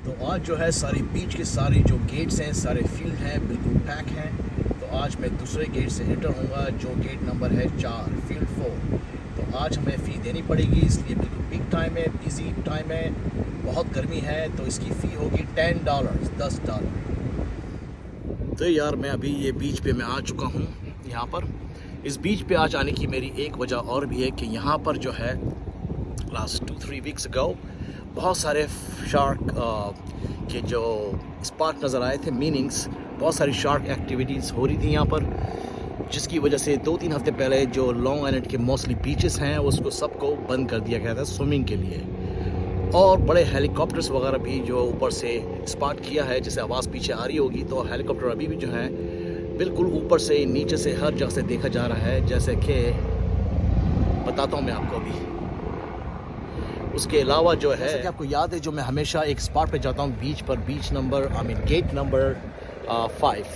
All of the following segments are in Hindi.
तो आज जो है सारी बीच के सारे जो गेट्स हैं, सारे फील्ड हैं, बिल्कुल पैक हैं। तो आज मैं दूसरे गेट से एंटर होऊंगा जो गेट नंबर है 4, फील्ड 4। तो आज हमें फ़ी देनी पड़ेगी, इसलिए बिल्कुल पीक टाइम है, बिजी टाइम है, बहुत गर्मी है। तो इसकी फ़ी होगी $10। तो यार मैं अभी ये बीच पे मैं आ चुका हूँ। यहाँ पर इस बीच पे आज आने की मेरी एक वजह और भी है कि यहाँ पर जो है लास्ट 2-3 वीक्स अगो बहुत सारे शार्क के जो स्पॉट नज़र आए थे, मीनिंग्स बहुत सारी शार्क एक्टिविटीज़ हो रही थी यहाँ पर, जिसकी वजह से 2-3 हफ्ते पहले जो लॉन्ग आइलैंड के मोस्टली बीचेस हैं उसको सबको बंद कर दिया गया था स्विमिंग के लिए। और बड़े हेलीकॉप्टर्स वगैरह भी जो ऊपर से स्पॉट किया है, जैसे आवाज़ पीछे आ रही होगी, तो हेलीकॉप्टर अभी भी जो है बिल्कुल ऊपर से नीचे से हर जगह से देखा जा रहा है। जैसे कि बताता हूँ मैं आपको अभी। उसके अलावा जो है कि आपको याद है जो मैं हमेशा एक स्पॉट पे जाता हूँ बीच पर, बीच नंबर गेट नंबर 5।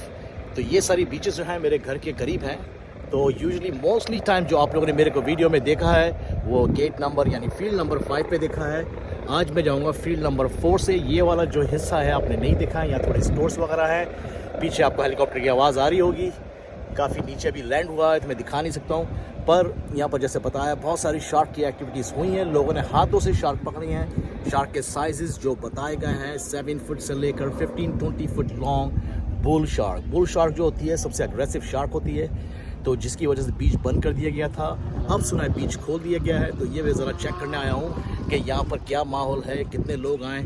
तो ये सारी बीचेस जो हैं मेरे घर के करीब हैं। तो यूजुअली मोस्टली टाइम जो आप लोगों ने मेरे को वीडियो में देखा है वो गेट नंबर यानी फील्ड नंबर 5 पे देखा है। आज मैं जाऊंगा फील्ड नंबर 4 से। ये वाला जो हिस्सा है आपने नहीं देखा है, यहाँ थोड़े स्टोर्स वगैरह हैं। पीछे आपको हेलीकॉप्टर की आवाज़ आ रही होगी, काफ़ी नीचे भी लैंड हुआ है तो मैं दिखा नहीं सकता हूँ। पर यहाँ पर जैसे बताया बहुत सारी शार्क की एक्टिविटीज़ हुई हैं, लोगों ने हाथों से शार्क पकड़ी हैं। शार्क के साइजेस जो बताए गए हैं 7 फुट से लेकर 15-20 फुट लॉन्ग। बुल शार्क जो होती है सबसे अग्रेसिव शार्क होती है, तो जिसकी वजह से बीच बंद कर दिया गया था। अब सुना है बीच खोल दिया गया है, तो ये मैं ज़रा चेक करने आया हूँ कि यहाँ पर क्या माहौल है, कितने लोग आए।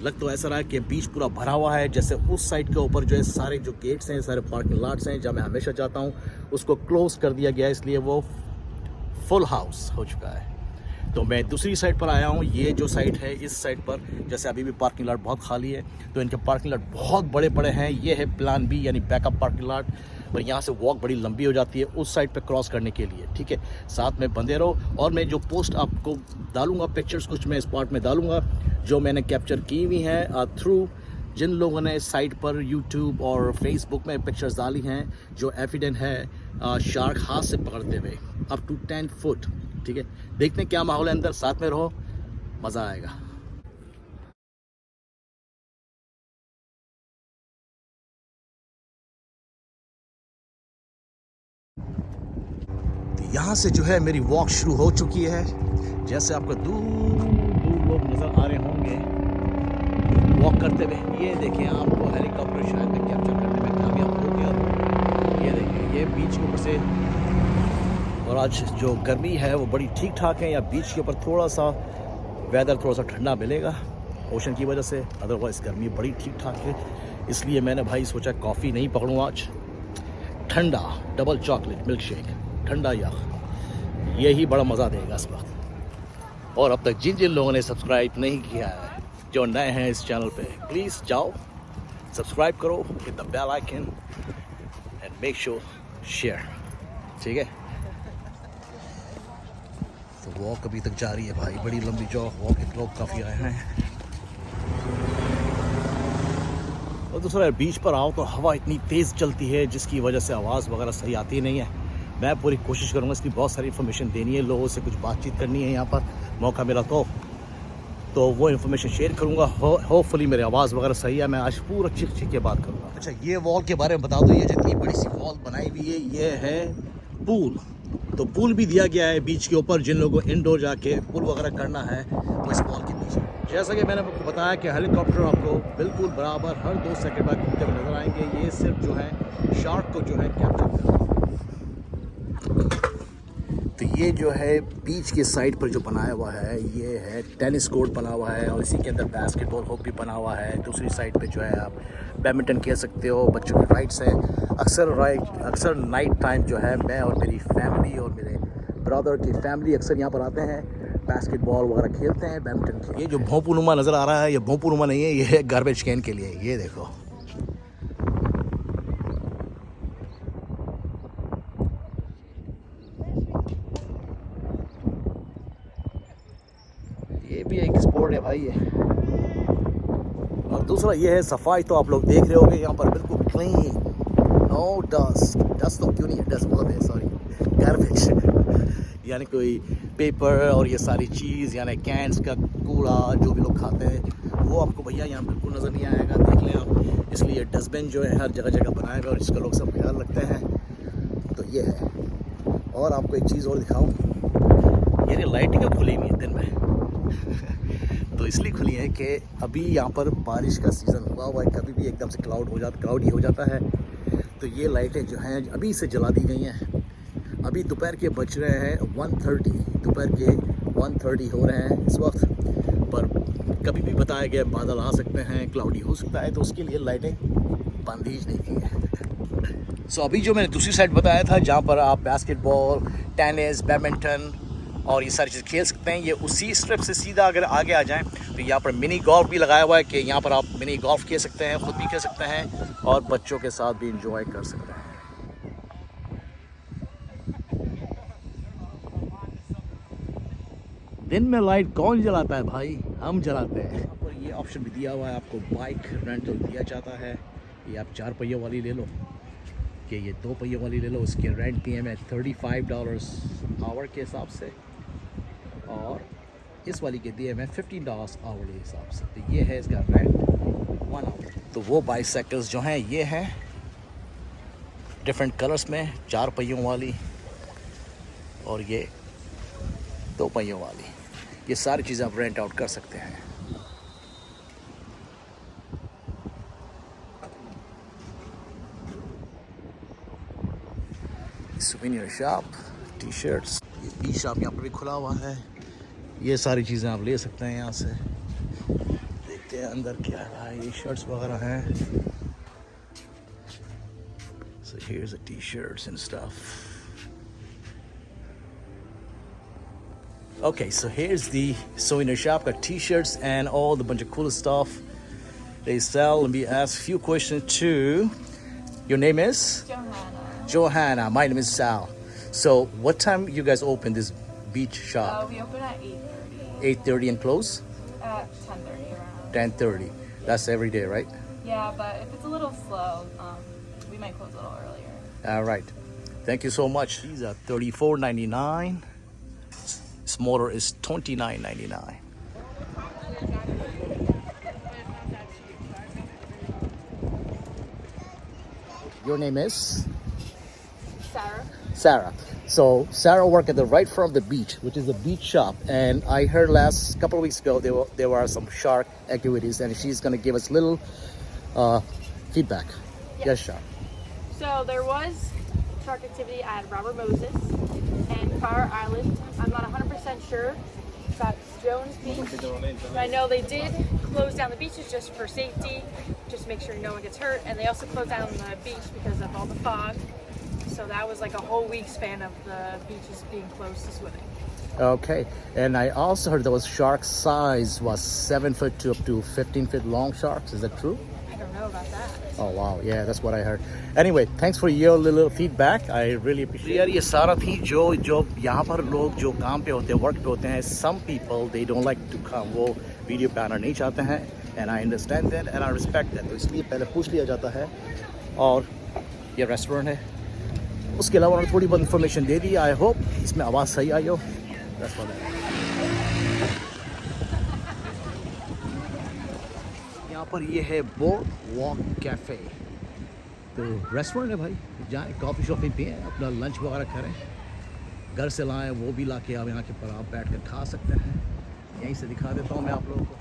लग तो ऐसा रहा है कि बीच पूरा भरा हुआ है। जैसे उस साइड के ऊपर जो है सारे जो गेट्स हैं, सारे पार्किंग लॉट्स हैं जहाँ मैं हमेशा जाता हूँ, उसको क्लोज़ कर दिया गया है, इसलिए वो फुल हाउस हो चुका है। तो मैं दूसरी साइड पर आया हूँ। ये जो साइड है इस साइड पर जैसे अभी भी पार्किंग लॉट बहुत खाली है, तो इनके पार्किंग लॉट बहुत बड़े बड़े हैं। ये है प्लान बी यानी बैकअप पार्किंग लॉट, पर यहाँ से वॉक बड़ी लंबी हो जाती है उस साइड पे क्रॉस करने के लिए। ठीक है, साथ में बंदे रहो। और मैं जो पोस्ट आपको डालूंगा, पिक्चर्स कुछ मैं स्पॉट में डालूंगा जो मैंने कैप्चर की हुई हैं थ्रू जिन लोगों ने साइट पर यूट्यूब और फेसबुक में पिक्चर्स डाली हैं, जो एविडेंट है शार्क हाथ से पकड़ते हुए अप टू 10 फुट। ठीक है, देखते हैं क्या माहौल है अंदर, साथ में रहो, मज़ा आएगा। तो यहाँ से जो है मेरी वॉक शुरू हो चुकी है। जैसे आपको दूर दूर लोग नज़र आ रहे होंगे वॉक करते हुए। ये देखें, आपको हेलीकॉप्टर शायद में कैप्चर करने में कामयाब हो गया। ये देखें, ये बीच के ऊपर से। और आज जो गर्मी है वो बड़ी ठीक ठाक है। या बीच के ऊपर थोड़ा सा वेदर थोड़ा सा ठंडा मिलेगा ओशन की वजह से, अदरवाइज़ गर्मी बड़ी ठीक ठाक है। इसलिए मैंने भाई सोचा कॉफ़ी नहीं पकड़ूँ आज, ठंडा डबल चॉकलेट मिल्क शेक, ठंडा या यही बड़ा मज़ा देगा इस वक्त। और अब तक जिन जिन लोगों ने सब्सक्राइब नहीं किया है, जो नए हैं इस चैनल पे, प्लीज़ जाओ सब्सक्राइब करो, hit the bell icon and make sure share. ठीक है, तो वॉक अभी तक जारी है भाई, बड़ी लंबी वॉक है, लोग काफ़ी आए हैं। और दूसरा बीच पर आओ तो हवा इतनी तेज़ चलती है जिसकी वजह से आवाज़ वगैरह सही आती नहीं है। मैं पूरी कोशिश करूँगा, इसकी बहुत सारी इन्फॉर्मेशन देनी है, लोगों से कुछ बातचीत करनी है। यहाँ पर मौका मिला तो वो इन्फॉर्मेशन शेयर करूँगा। होपफुली मेरी आवाज़ वगैरह सही है, मैं आज पूरा चिक के बात करूँगा। अच्छा, ये वॉल के बारे में बता दो। ये जितनी बड़ी सी वॉल बनाई हुई है ये है पूल। तो पूल भी दिया गया है बीच के ऊपर, जिन लोगों को इंडोर जाके पूल वगैरह करना है वो इस वॉल के नीचे। जैसा कि मैंने आपको बताया कि हेलीकॉप्टर आपको बिल्कुल बराबर हर 2 सेकंड बाद घूमते हुए नजर आएंगे। ये सिर्फ जो है शार्क को जो है कैप्चर करना। तो ये जो है बीच के साइड पर जो बनाया हुआ है ये है टेनिस कोर्ट बना हुआ है, और इसी के अंदर बास्केटबॉल हुप भी बना हुआ है। दूसरी साइड पे जो है आप बैडमिंटन खेल सकते हो, बच्चों की राइड्स हैं। अक्सर नाइट टाइम जो है मैं और मेरी फैमिली और मेरे ब्रदर की फैमिली अक्सर यहाँ पर आते हैं, बास्केटबॉल वगैरह खेलते हैं, बैडमिंटन खेलते हैं। ये जो भोंपूनुमा नज़र आ रहा है ये भोंपूनुमा नहीं है, ये है गार्बेज कैन के लिए। ये देखो, ये भी एक स्पोर्ट है भाई ये। और दूसरा ये है सफाई, तो आप लोग देख रहे होंगे यहाँ पर बिल्कुल क्लीन, नो डस्ट तो क्यों नहीं है, डस्ट बोलते हैं, सॉरी, गार्बेज यानी कोई पेपर और ये सारी चीज़ यानी कैंस का कूड़ा जो भी लोग खाते हैं वो आपको भैया यहाँ बिल्कुल नज़र नहीं आएगा, देख लें आप। इसलिए डस्टबिन जो है हर जगह जगह बनाएगा और इसका लोग सब ख्याल रखते हैं। तो ये है। और आपको एक चीज़ और दिखाऊँ, ये लाइट क्यों खुली हुई है दिन में तो इसलिए खुली है कि अभी यहाँ पर बारिश का सीज़न हुआ है, कभी भी एकदम से क्लाउडी हो जाता है। तो ये लाइटें जो हैं अभी से जला दी गई हैं। अभी दोपहर के बज रहे हैं 1:30, दोपहर के 1:30 हो रहे हैं इस वक्त। पर कभी भी बताया गया बादल आ सकते हैं, क्लाउडी हो सकता है, तो उसके लिए लाइटें बंद ही नहीं की हैं। सो अभी जो मैंने दूसरी साइड बताया था जहाँ पर आप बास्केटबॉल, टेनिस, बैडमिंटन और ये सारी चीज़ खेल सकते हैं, ये उसी स्ट्रिप से सीधा अगर आगे आ जाएं तो यहाँ पर मिनी गोल्फ भी लगाया हुआ है कि यहाँ पर आप मिनी गोल्फ खेल सकते हैं, ख़ुद भी खेल सकते हैं और बच्चों के साथ भी इंजॉय कर सकते हैं। दिन में लाइट कौन जलाता है भाई, हम जलाते हैं। यहाँ पर ये ऑप्शन भी दिया हुआ है, आपको बाइक रेंटल दिया जाता है। ये आप 4 पहियों वाली ले लो कि ये 2 पहियों वाली ले लो, उसके रेंट भी है $35 आवर के हिसाब से, और इस वाली के दिए मैं $15 आवर के हिसाब से। तो ये है इसका रेंट 1 आवर। तो वो बाइसाइकिल्स जो हैं ये हैं डिफरेंट कलर्स में, 4 पहियों वाली और ये 2 पहियों वाली। ये सारी चीज़ें आप रेंट आउट कर सकते हैं। सूवेनियर शॉप, टी शर्ट्स, ये बी शॉप यहाँ पर भी खुला हुआ है। ये सारी चीज़ें आप ले सकते हैं यहाँ से। देखते हैं अंदर क्या है भाई, ये शर्ट्स वगैरह हैं। So here's the t-shirts and stuff. Okay, so here's the souvenir shop, got t-shirts and all the bunch of cool stuff they sell. Let me ask a few questions too. Your name is? Johanna. My name is Sal. So what time you guys open this beach shop? We open at 8:30. 8:30 and close? At 10:30 around. 10:30. That's every day, right? Yeah, but if it's a little slow, we might close a little earlier. All right. Thank you so much. These are $34.99. This motor is $29.99. Your name is? Sarah? Sarah. So Sarah worked at the right front of the beach, which is a beach shop, and I heard last couple of weeks ago there were some shark activities, and she's going to give us little feedback. Yes, Shark. So there was shark activity at Robert Moses and Power Island. I'm not 100% sure about Jones Beach, but I know they did close down the beaches just for safety, just to make sure no one gets hurt, and they also closed down the beach because of all the fog. So that was like a whole week span of the beaches being closed to swimming. Okay, and I also heard those shark size was 7 foot to up to 15 foot long sharks. Is that true? I don't know about that. Oh wow, yeah, that's what I heard. Anyway, thanks for your little feedback. I really appreciate it. यार ये सारा थी जो यहाँ पर लोग जो काम पे होते हैं, वर्क पे होते हैं. Some people they don't like to come. वो वीडियो पे आना नहीं चाहते हैं, and I understand that and I respect that. तो इसलिए पहले पूछ लिया जाता है. और ये रेस्टोरेंट है. उसके अलावा उन्होंने थोड़ी बहुत information they the. I hope इसमें आवाज़ सही आई हो. That's what यहाँ पर ये है बोर्ड वॉक कैफ़े. तो रेस्टोरेंट है भाई, जाएँ कॉफ़ी शॉफ़ी पिएँ, अपना लंच वगैरह करें, घर से लाएँ वो भी ला के अब यहाँ के पर आप बैठ कर खा सकते हैं. यहीं से दिखा देता हूँ मैं आप लोगों को.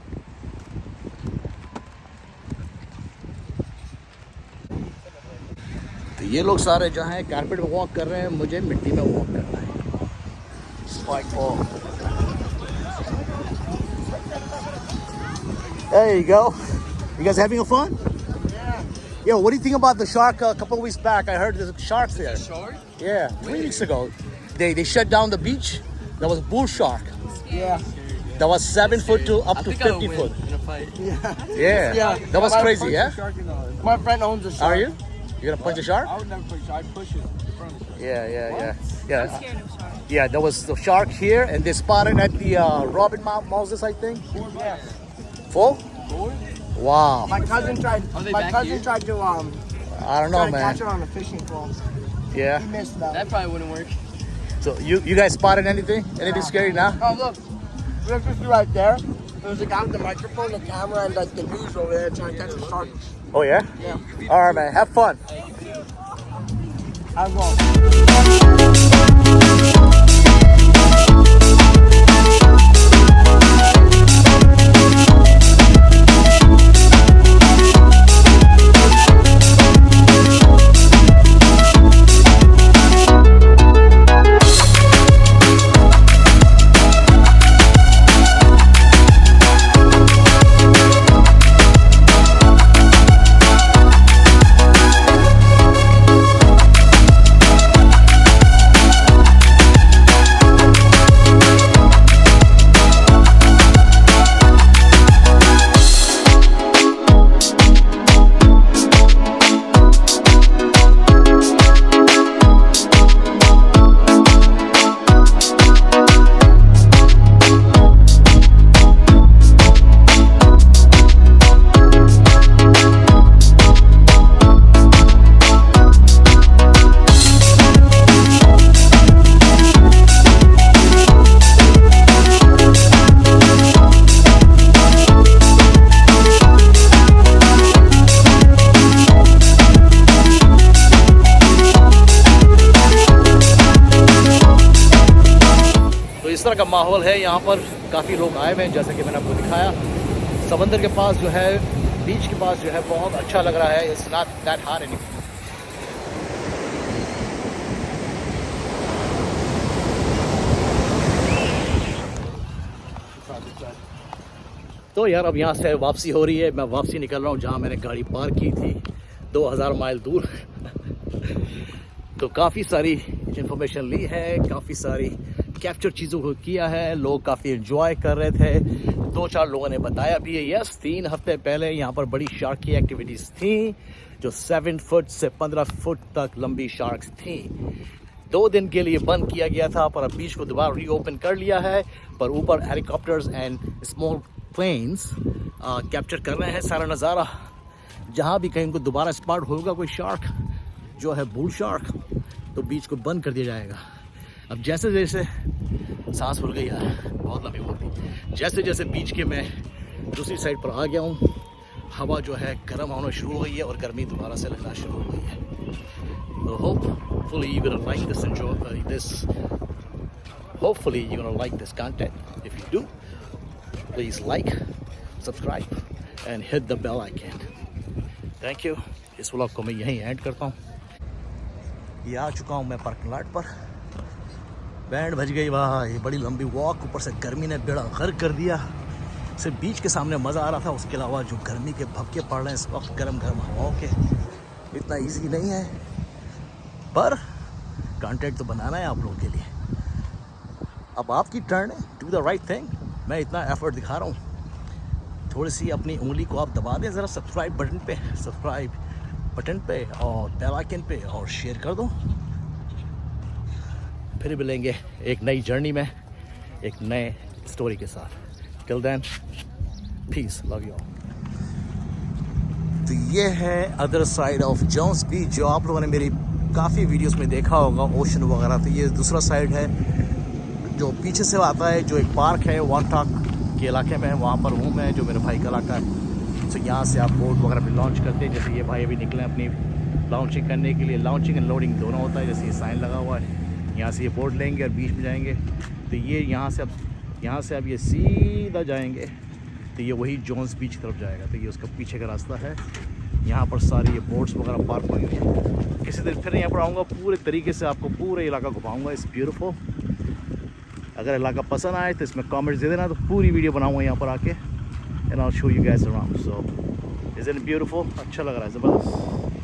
तो ये लोग सारे जो हैं कारपेट में वॉक कर रहे हैं, मुझे मिट्टी में वॉक करना है. Spike ball. There you go. You guys having fun? Yeah. Yo, what do you think about the shark a couple of weeks back? I heard there's sharks there. Shark? Yeah, 3 weeks ago. They shut down the beach. There was a bull shark. Yeah. That was 7 foot to up to think I 50 would foot. win in a fight. Yeah. That was crazy, yeah? My friend owns a shark. Are you? You gonna punch a shark? I would never punch. I'd push it in front of the shark. Yeah. I'm scared of sharks. Yeah, there was the shark here, and they spotted at the Robin Moses, I think. Yeah. 4? Wow. My cousin tried. Are they My back cousin here? tried to I don't know, try to man. catch it on a fishing pole. Yeah. He missed though. That probably wouldn't work. So you guys spotted anything? Anything scary now? Oh look, this is right there. There's a guy with the microphone, the camera, and like the news over there trying to catch the shark. Oh yeah? Yeah. All right, man. Have fun. As well. इस तरह का माहौल है यहाँ पर। काफ़ी लोग आए हुए हैं, जैसा कि मैंने आपको दिखाया। समंदर के पास जो है, बीच के पास जो है, बहुत अच्छा लग रहा है। It's not that hot anymore. तो यार अब यहाँ से वापसी हो रही है। मैं वापसी निकल रहा हूँ जहाँ मैंने गाड़ी पार्क की थी, 2000 माइल दूर। तो काफ़ी सारी इंफॉर्मेशन ली है, काफ़ी सारी कैप्चर चीज़ों को किया है। लोग काफ़ी एंजॉय कर रहे थे। 2-4 लोगों ने बताया भी है, यस 3 हफ्ते पहले यहाँ पर बड़ी शार्क की एक्टिविटीज़ थी, जो 7 फुट से 15 फुट तक लंबी शार्क्स थी। 2 दिन के लिए बंद किया गया था, पर अब बीच को दोबारा रीओपन कर लिया है। पर ऊपर helicopters and small planes capture कर रहे हैं सारा नज़ारा। जहाँ भी कहीं को दोबारा स्पॉट होगा कोई शार्क जो है बुल शार्क, तो बीच को बंद कर दिया जाएगा। अब जैसे जैसे सांस फूल गई यार, बहुत लंबी बोल गई। जैसे जैसे बीच के मैं दूसरी साइड पर आ गया हूँ, हवा जो है गर्म होना शुरू हो गई है और गर्मी दोबारा से लगना शुरू हो गई है। तो hopefully you're gonna like this content. If you do, please like, subscribe and hit the bell icon. Thank you. इस व्लॉग को मैं यहीं एंड करता हूँ। ये आ चुका हूँ मैं पार्किंग लॉट पर। बैंड बज गई वाह, ये बड़ी लंबी वॉक, ऊपर से गर्मी ने बेड़ा गर्क कर दिया। सिर्फ बीच के सामने मज़ा आ रहा था, उसके अलावा जो गर्मी के भपके पड़ रहे हैं इस वक्त गर्म गर्म हवाओं के, इतना इजी नहीं है। पर कंटेंट तो बनाना है आप लोगों के लिए। अब आपकी टर्न है, डू द राइट थिंग। मैं इतना एफर्ट दिखा रहा हूँ, थोड़ी सी अपनी उंगली को आप दबा दें ज़रा सब्सक्राइब बटन पे और बेल आइकन पे, और शेयर कर दो। फिर मिलेंगे एक नई जर्नी में, एक नए स्टोरी के साथ। Till then, peace, love you all. तो ये है other side of Jones Beach, जो आप लोगों ने मेरी काफ़ी वीडियोस में देखा होगा, ओशन वगैरह। तो ये दूसरा साइड है जो पीछे से आता है, जो एक पार्क है वॉन्टॉक के इलाके में है, वहाँ पर हूँ मैं, जो मेरे भाई का इलाका है। तो यहाँ से आप बोट वगैरह भी लॉन्च करते हैं। जैसे ये भाई अभी निकले अपनी लॉन्चिंग करने के लिए। लॉन्चिंग एंड लोडिंग दोनों होता है। जैसे ये साइन लगा हुआ है, यहाँ से ये बोट लेंगे और बीच में जाएंगे। तो ये यहाँ से अब ये सीधा जाएंगे, तो ये वही जोन्स बीच की तरफ जाएगा। तो ये उसका पीछे का रास्ता है। यहाँ पर सारी ये बोट्स वगैरह पार्क हुई हैं। किसी दिन फिर यहाँ पर आऊँगा, पूरे तरीके से आपको पूरे इलाका घुमाऊँगा। It's beautiful. अगर इलाका पसंद आए तो इसमें कमेंट्स दे देना, तो पूरी वीडियो बनाऊँगा यहाँ पर आके, and I will show you guys around. So is it beautiful? अच्छा लग रहा है, ज़बरदस्त।